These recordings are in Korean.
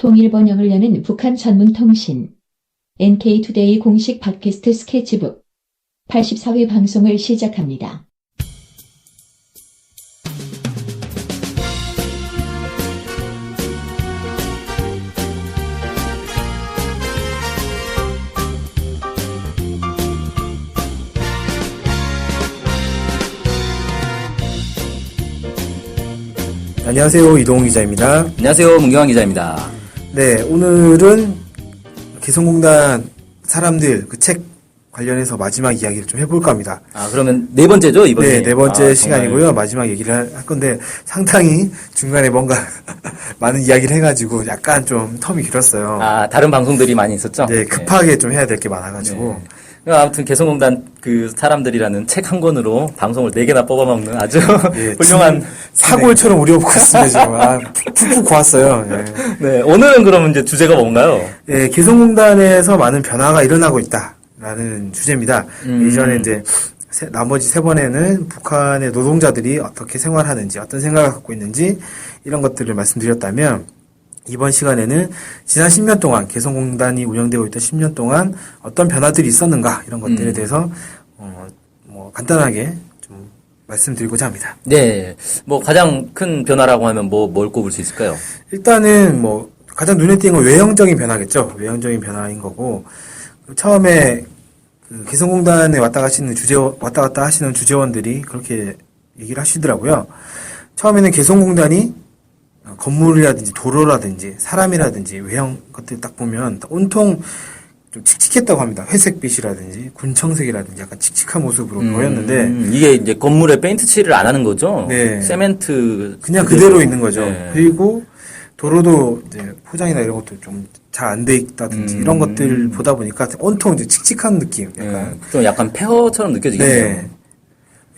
통일 번영을 여는 북한 전문 통신 NK투데이 공식 팟캐스트 스케치북 84회 방송을 시작합니다. 안녕하세요. 이동훈 기자입니다. 안녕하세요. 문경환 기자입니다. 네, 오늘은 개성공단 사람들 그 책 관련해서 마지막 이야기를 좀 해볼까 합니다. 그러면 네 번째죠, 이번에? 네, 네 번째 시간이고요. 마지막 얘기를 할 건데 상당히 중간에 뭔가 많은 이야기를 해가지고 약간 좀 텀이 길었어요. 다른 방송들이 많이 있었죠? 네, 급하게 좀 해야 될 게 많아가지고. 네. 아무튼 개성공단 그 사람들이라는 책 한 권으로 방송을 4개나 뽑아먹는 아주 네, 훌륭한 사골처럼 우려먹고 있습니다, 지금. 푹푹 고왔어요. 네. 네, 오늘은 그러면 이제 주제가 뭔가요? 네, 개성공단에서 많은 변화가 일어나고 있다라는 주제입니다. 이전에 이제 나머지 세 번에는 북한의 노동자들이 어떻게 생활하는지, 어떤 생각을 갖고 있는지 이런 것들을 말씀드렸다면 이번 시간에는 지난 10년 동안 개성공단이 운영되고 있던 10년 동안 어떤 변화들이 있었는가 이런 것들에 대해서 간단하게 좀 말씀드리고자 합니다. 네, 가장 큰 변화라고 하면 뭘 꼽을 수 있을까요? 일단은 가장 눈에 띄는 건 외형적인 변화겠죠. 외형적인 변화인 거고 처음에 그 개성공단에 왔다 갔다 하시는 주재원들이 그렇게 얘기를 하시더라고요. 처음에는 개성공단이 건물이라든지 도로라든지 사람이라든지 외형 것들 딱 보면 온통 좀 칙칙했다고 합니다. 회색빛이라든지 군청색이라든지 약간 칙칙한 모습으로 보였는데 이게 이제 건물에 페인트 칠을 안 하는 거죠? 네. 세멘트 그냥 그대로 있는 거죠. 네. 그리고 도로도 이제 포장이나 이런 것도 좀 잘 안 돼 있다든지 이런 것들 보다 보니까 온통 이제 칙칙한 느낌. 좀 약간 폐허처럼 느껴지겠네요. 네.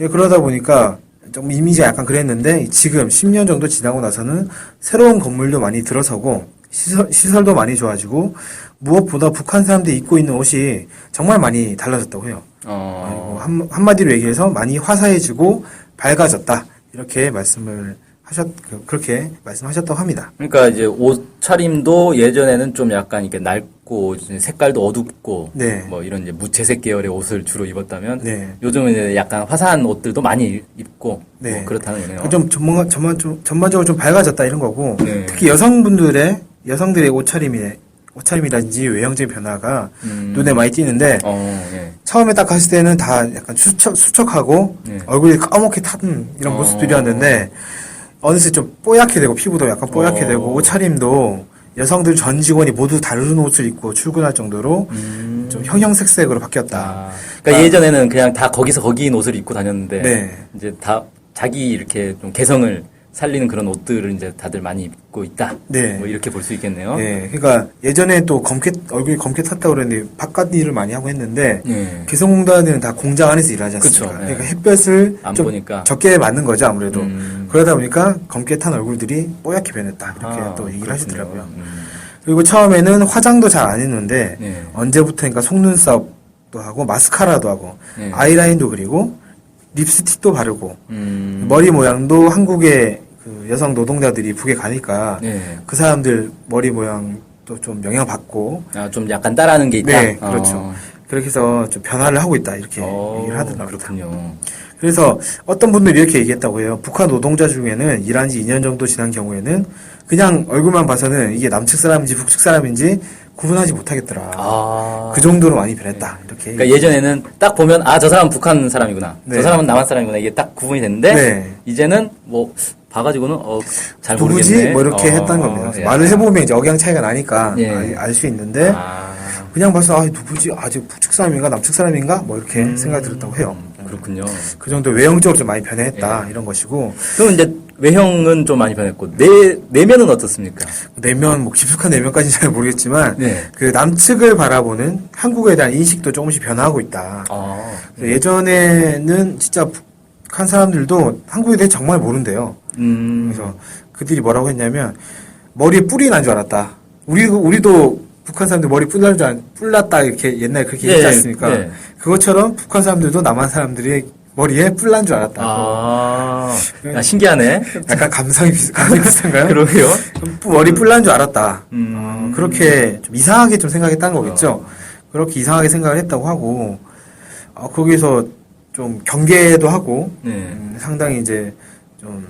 예, 그러다 보니까 좀 이미지가 약간 그랬는데 지금 10년 정도 지나고 나서는 새로운 건물도 많이 들어서고 시설도 많이 좋아지고 무엇보다 북한 사람들이 입고 있는 옷이 정말 많이 달라졌다고 해요. 한마디로 얘기해서 많이 화사해지고 밝아졌다. 이렇게 그렇게 말씀하셨다고 합니다. 그러니까 이제 옷차림도 예전에는 좀 약간 이렇게 낡고 색깔도 어둡고 네. 이런 이제 무채색 계열의 옷을 주로 입었다면 네. 요즘은 이제 약간 화사한 옷들도 많이 입고 네. 그렇다는 거네요. 좀 전반적으로 좀 밝아졌다 이런 거고 네. 특히 여성들의 옷차림이라든지 외형적인 변화가 눈에 많이 띄는데 네. 처음에 딱 갔을 때는 다 약간 수척하고 네. 얼굴이 까맣게 탄 이런 모습들이었는데 어느새 좀 뽀얗게 되고 피부도 약간 뽀얗게 되고 옷차림도 여성들 전 직원이 모두 다른 옷을 입고 출근할 정도로 좀 형형색색으로 바뀌었다. 그러니까 예전에는 그냥 다 거기인 옷을 입고 다녔는데 네. 이제 다 자기 이렇게 좀 개성을 살리는 그런 옷들을 이제 다들 많이 입고 있다. 네. 이렇게 볼 수 있겠네요. 네. 그러니까 예전에 또 얼굴이 검게 탔다고 그랬는데 바깥 일을 많이 하고 했는데 네. 개성공단은 다 공장 안에서 일하지 않습니까? 그쵸. 네. 그러니까 햇볕을 안 좀 보니까. 적게 맞는 거죠, 아무래도. 그러다 보니까 검게 탄 얼굴들이 뽀얗게 변했다. 이렇게 또 얘기를 그렇군요. 하시더라고요. 그리고 처음에는 화장도 잘 안 했는데 네. 언제부터인가 속눈썹도 하고 마스카라도 하고 네. 아이라인도 그리고 립스틱도 바르고 머리 모양도 한국의 그 여성 노동자들이 북에 가니까 네. 그 사람들 머리 모양도 좀 영향받고 좀 약간 따라하는 게 있다. 네, 그렇죠. 그렇게 해서 좀 변화를 하고 있다 이렇게 얘기를 하더라고요. 그렇군요. 그래서 어떤 분들이 이렇게 얘기했다고 해요. 북한 노동자 중에는 일한 지 2년 정도 지난 경우에는 그냥 얼굴만 봐서는 이게 남측 사람인지 북측 사람인지 구분하지 못하겠더라. 그 정도로 많이 변했다. 이렇게. 그러니까 예전에는 딱 보면 저 사람은 북한 사람이구나. 네. 저 사람은 남한 사람이구나. 이게 딱 구분이 됐는데 네. 이제는 봐가지고는 잘 누구지? 모르겠네. 이렇게 했다는 겁니다. 예. 말을 해보면 이제 억양 차이가 나니까 예. 알 수 있는데 그냥 봐서 누구지? 저 북측 사람인가 남측 사람인가? 이렇게 생각이 들었다고 해요. 그렇군요. 그 정도 외형적으로 좀 많이 변했다 이런 것이고. 그럼 이제 외형은 좀 많이 변했고 내면은 어떻습니까? 내면 깊숙한 내면까지는 잘 모르겠지만 네. 그 남측을 바라보는 한국에 대한 인식도 조금씩 변화하고 있다. 예전에는 진짜 북한 사람들도 한국에 대해 정말 모른대요. 그래서 그들이 뭐라고 했냐면 머리에 뿔이 난 줄 알았다. 우리도 북한 사람들 머리 뿔났다 이렇게 옛날에 그렇게 얘기했지 않습니까? 네. 그것처럼 북한 사람들도 남한 사람들의 머리에 뿔 난 줄 알았다. 신기하네. 약간 감성이 비슷한가요? 그러게요. 머리 뿔 난 줄 알았다. 그렇게 좀 이상하게 좀 생각했다는 거겠죠. 그렇게 이상하게 생각을 했다고 하고, 거기서 좀 경계도 하고, 상당히 이제 좀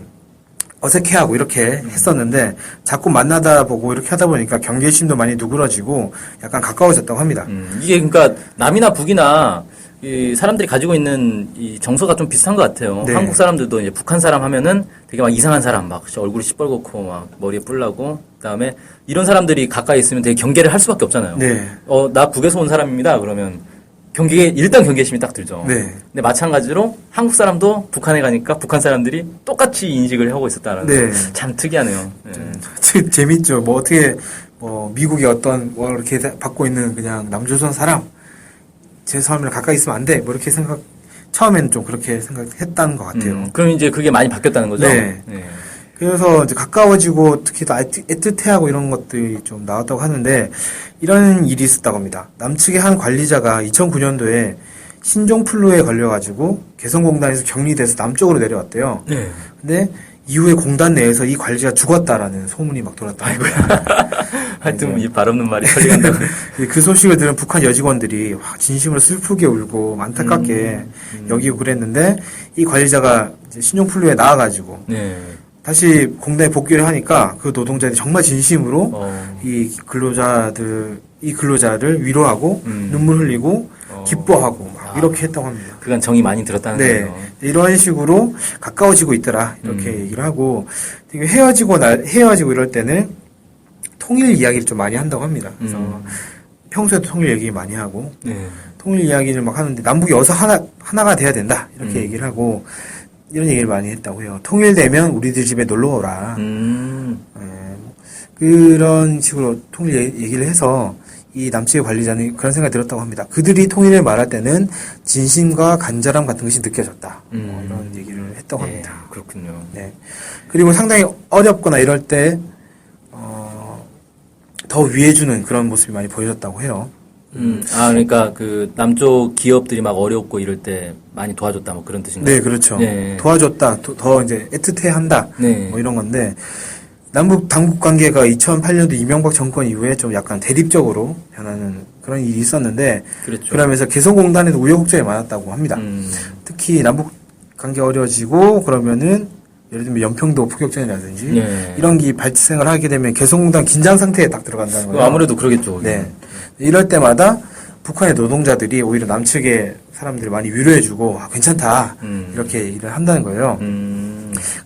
어색해하고 이렇게 했었는데, 자꾸 만나다 보고 이렇게 하다 보니까 경계심도 많이 누그러지고, 약간 가까워졌다고 합니다. 이게 그러니까 남이나 북이나 이 사람들이 가지고 있는 이 정서가 좀 비슷한 것 같아요. 네. 한국 사람들도 이제 북한 사람 하면은 되게 막 이상한 사람, 막 얼굴이 시뻘겋고 막 머리에 뿔 나고, 그다음에 이런 사람들이 가까이 있으면 되게 경계를 할 수밖에 없잖아요. 네. 나 북에서 온 사람입니다. 그러면 일단 경계심이 딱 들죠. 네. 근데 마찬가지로 한국 사람도 북한에 가니까 북한 사람들이 똑같이 인식을 하고 있었다는 네. 거. 참 특이하네요. 재밌죠. 뭐 어떻게, 미국의 어떤, 이렇게 받고 있는 그냥 남조선 사람, 제 사람이랑 가까이 있으면 안 돼. 뭐 이렇게 처음에는 좀 그렇게 생각했다는 것 같아요. 그럼 이제 그게 많이 바뀌었다는 거죠? 네. 그래서 이제 가까워지고 특히 더 애틋해하고 이런 것들이 좀 나왔다고 하는데 이런 일이 있었다고 합니다. 남측의 한 관리자가 2009년도에 신종플루에 걸려가지고 개성공단에서 격리돼서 남쪽으로 내려왔대요. 네. 근데 이후에 공단 내에서 이 관리자가 죽었다라는 소문이 막 돌았다는 거예요. 하여튼 이 발 없는 말이 털리간다고. 그 소식을 들은 북한 여직원들이 진심으로 슬프게 울고 안타깝게 여기고 그랬는데 이 관리자가 이제 신종플루에 나와가지고 네. 다시 공단에 복귀를 하니까 그 노동자들이 정말 진심으로 이 근로자를 위로하고 눈물 흘리고 기뻐하고 막 이렇게 했다고 합니다. 그간 정이 많이 들었다는 거예요. 이런 식으로 가까워지고 있더라 이렇게 얘기를 하고 되게 헤어지고 이럴 때는 통일 이야기를 좀 많이 한다고 합니다. 그래서 평소에도 통일 얘기 많이 하고 통일 이야기를 막 하는데 남북이 어서 하나가 돼야 된다 이렇게 얘기를 하고 이런 얘기를 많이 했다고 해요. 통일되면 우리들 집에 놀러 오라. 그런 식으로 통일 얘기를 해서 이 남측의 관리자는 그런 생각이 들었다고 합니다. 그들이 통일을 말할 때는 진심과 간절함 같은 것이 느껴졌다. 이런 얘기를 했다고 합니다. 그렇군요. 네. 그리고 상당히 어렵거나 이럴 때 더 위해주는 그런 모습이 많이 보여졌다고 해요. 그러니까 그 남쪽 기업들이 막 어렵고 이럴 때 많이 도와줬다 뭐 그런 뜻인가요? 네, 그렇죠. 네. 도와줬다, 더 이제 애틋해한다, 네. 뭐 이런 건데 남북 당국 관계가 2008년도 이명박 정권 이후에 좀 약간 대립적으로 변하는 그런 일이 있었는데, 그렇죠. 그러면서 개성공단에도 우여곡절이 많았다고 합니다. 특히 남북 관계 어려워지고 그러면은 예를 들면 연평도 포격전이라든지 이런 게 발생을 하게 되면 개성공단 긴장 상태에 딱 들어간다는 거예요. 아무래도 그러겠죠. 네. 이럴 때마다 북한의 노동자들이 오히려 남측의 사람들을 많이 위로해주고 괜찮다 이렇게 일을 한다는 거예요.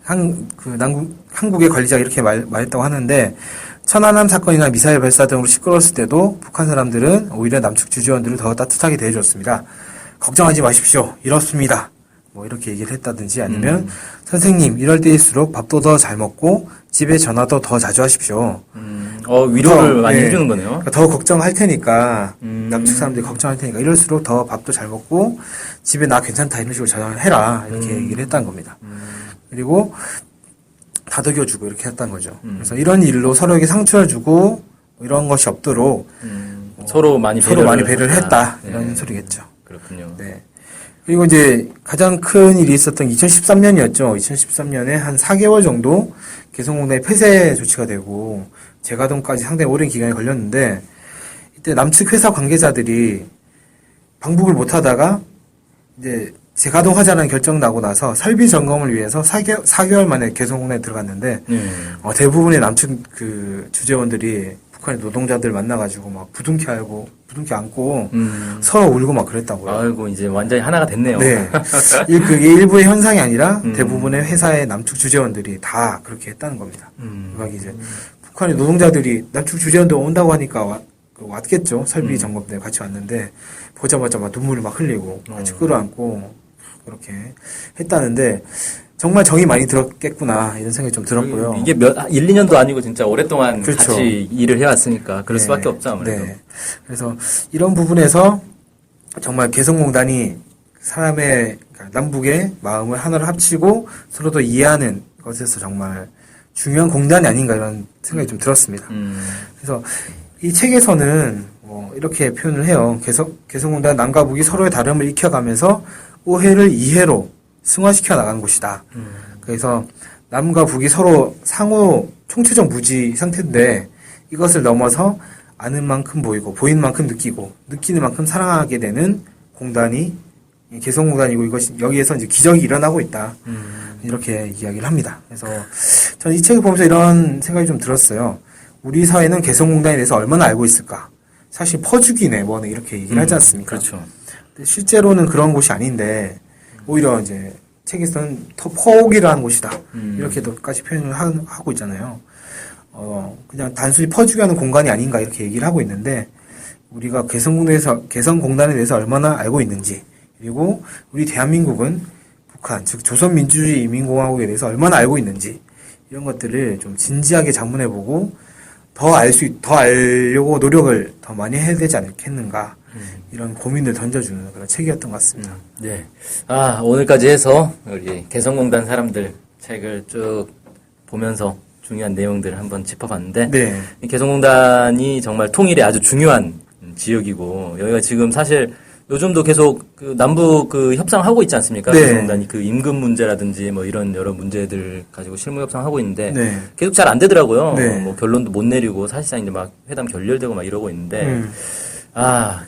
한국의 관리자가 이렇게 말했다고 하는데 천안함 사건이나 미사일 발사 등으로 시끄러웠을 때도 북한 사람들은 오히려 남측 주지원들을 더 따뜻하게 대해줬습니다. 걱정하지 마십시오. 이렇습니다. 뭐 이렇게 얘기를 했다든지 아니면 선생님 이럴 때일수록 밥도 더 잘 먹고 집에 전화도 더 자주 하십시오. 위로를 많이 해주는 거네요. 더 걱정할 테니까 남측 사람들이 걱정할 테니까 이럴수록 더 밥도 잘 먹고 집에 나 괜찮다 이런 식으로 전화를 해라 이렇게 얘기를 했다는 겁니다. 그리고 다독여주고 이렇게 했다는 거죠. 그래서 이런 일로 서로에게 상처를 주고 이런 것이 없도록 서로 많이 배려를 했다 이런 소리겠죠. 그렇군요. 네. 그리고 이제 가장 큰 일이 있었던 2013년이었죠. 2013년에 한 4개월 정도 개성공단이 폐쇄 조치가 되고 재가동까지 상당히 오랜 기간이 걸렸는데 이때 남측 회사 관계자들이 방북을 못 하다가 이제 재가동하자는 결정 나고 나서 설비 점검을 위해서 4개월 만에 개성공단에 들어갔는데 대부분의 남측 그 주재원들이 북한의 노동자들 만나가지고 막 부둥켜 안고 서로 울고 막 그랬다고요. 아이고 이제 완전히 하나가 됐네요. 네, 그게 일부의 현상이 아니라 대부분의 회사의 남측 주재원들이 다 그렇게 했다는 겁니다. 막 이제 북한의 노동자들이 남측 주재원들 온다고 하니까 왔겠죠. 설비 점검 때 같이 왔는데 보자마자 막 눈물을 막 흘리고 같이 끌어안고 그렇게 했다는데. 정말 정이 많이 들었겠구나 이런 생각이 좀 들었고요. 이게 1, 2년도 아니고 진짜 오랫동안 그렇죠. 같이 일을 해왔으니까 그럴 수밖에 없죠 아무래도. 네. 그래서 이런 부분에서 정말 개성공단이 사람의 남북의 마음을 하나로 합치고 서로 더 이해하는 것에서 정말 중요한 공단이 아닌가 이런 생각이 좀 들었습니다. 그래서 이 책에서는 이렇게 표현을 해요. 개성공단 남과 북이 서로의 다름을 익혀가면서 오해를 이해로 승화시켜 나가는 곳이다. 그래서 남과 북이 서로 상호 총체적 무지 상태인데 이것을 넘어서 아는 만큼 보이고 보이는 만큼 느끼고 느끼는 만큼 사랑하게 되는 공단이 개성공단이고 이것이 여기에서 이제 기적이 일어나고 있다. 이렇게 이야기를 합니다. 그래서 저는 이 책을 보면서 이런 생각이 좀 들었어요. 우리 사회는 개성공단에 대해서 얼마나 알고 있을까? 사실 퍼주기네 뭐네 이렇게 얘기를 하지 않습니까? 그렇죠. 근데 실제로는 그런 곳이 아닌데 오히려 이제 책에서는 더 포기를 한 곳이다. 이렇게도까지 표현을 하고 있잖아요. 그냥 단순히 퍼주기 하는 공간이 아닌가 이렇게 얘기를 하고 있는데 우리가 개성공단에 대해서 얼마나 알고 있는지 그리고 우리 대한민국은 북한 즉 조선민주주의 인민공화국에 대해서 얼마나 알고 있는지 이런 것들을 좀 진지하게 작문해보고 더 알려고 노력을 더 많이 해야 되지 않겠는가 이런 고민을 던져주는 그런 책이었던 것 같습니다. 네. 오늘까지 해서 우리 개성공단 사람들 책을 쭉 보면서 중요한 내용들을 한번 짚어봤는데 네. 이 개성공단이 정말 통일에 아주 중요한 지역이고 여기가 지금 사실 요즘도 계속 그 남북 그 협상하고 있지 않습니까? 네. 개성공단이 그 임금 문제라든지 뭐 이런 여러 문제들 가지고 실무 협상하고 있는데 네. 계속 잘 안 되더라고요. 네. 뭐 결론도 못 내리고 사실상 이제 막 회담 결렬되고 막 이러고 있는데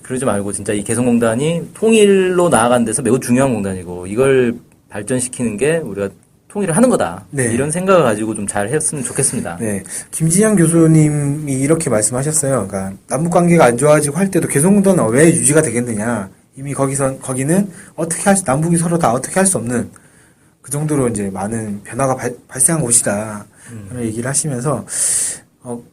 그러지 말고 진짜 이 개성공단이 통일로 나아가는 데서 매우 중요한 공단이고 이걸 발전시키는 게 우리가 통일을 하는 거다. 네. 이런 생각을 가지고 좀 잘 했으면 좋겠습니다. 네. 김진영 교수님이 이렇게 말씀하셨어요. 그러니까 남북 관계가 안 좋아지고 할 때도 개성공단은 왜 유지가 되겠느냐. 이미 거기는 남북이 서로 다 어떻게 할 수 없는 그 정도로 이제 많은 변화가 발생한 곳이다. 그런 얘기를 하시면서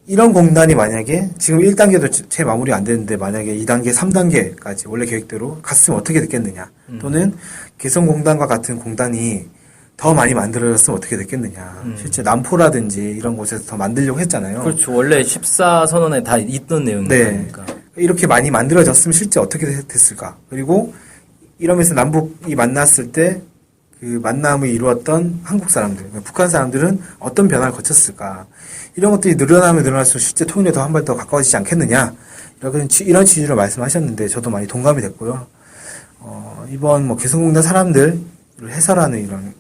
이런 공단이 만약에 지금 1단계도 채 마무리 안 됐는데 만약에 2단계, 3단계까지 원래 계획대로 갔으면 어떻게 됐겠느냐. 또는 개성공단과 같은 공단이 더 많이 만들어졌으면 어떻게 됐겠느냐. 실제 남포라든지 이런 곳에서 더 만들려고 했잖아요. 그렇죠. 원래 14선언에 다 있던 내용이니까. 네. 이렇게 많이 만들어졌으면 실제 어떻게 됐을까. 그리고 이러면서 남북이 만났을 때 그 만남을 이루었던 한국 사람들, 북한 사람들은 어떤 변화를 거쳤을까. 이런 것들이 늘어나면 늘어날수록 실제 통일에 더 한 발 더 가까워지지 않겠느냐. 이런 취지로 말씀하셨는데 저도 많이 동감이 됐고요. 이번 뭐 개성공단 사람들을 해설하는 이런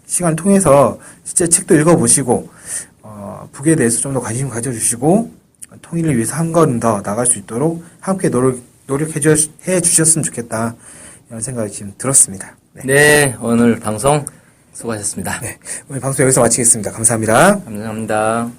시간을 통해서 실제 책도 읽어보시고 북에 대해서 좀 더 관심 가져주시고 통일을 위해서 한 걸음 더 나갈 수 있도록 함께 노력해 주셨으면 좋겠다 이런 생각이 지금 들었습니다. 네, 오늘 방송 수고하셨습니다. 네, 오늘 방송 여기서 마치겠습니다. 감사합니다. 감사합니다.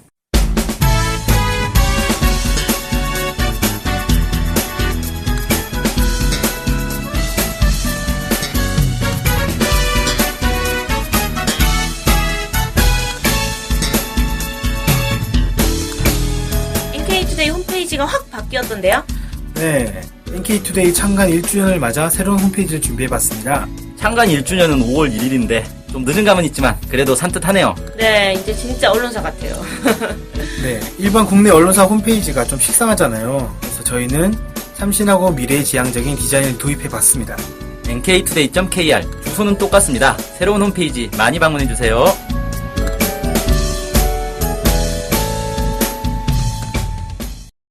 NK투데이 홈페이지가 확 바뀌었던데요? 네, NK투데이 창간 1주년을 맞아 새로운 홈페이지를 준비해봤습니다. 창간 1주년은 5월 1일인데 좀 늦은 감은 있지만 그래도 산뜻하네요. 네, 이제 진짜 언론사 같아요. 네, 일반 국내 언론사 홈페이지가 좀 식상하잖아요. 그래서 저희는 참신하고 미래지향적인 디자인을 도입해봤습니다. nktoday.kr 주소는 똑같습니다. 새로운 홈페이지 많이 방문해주세요.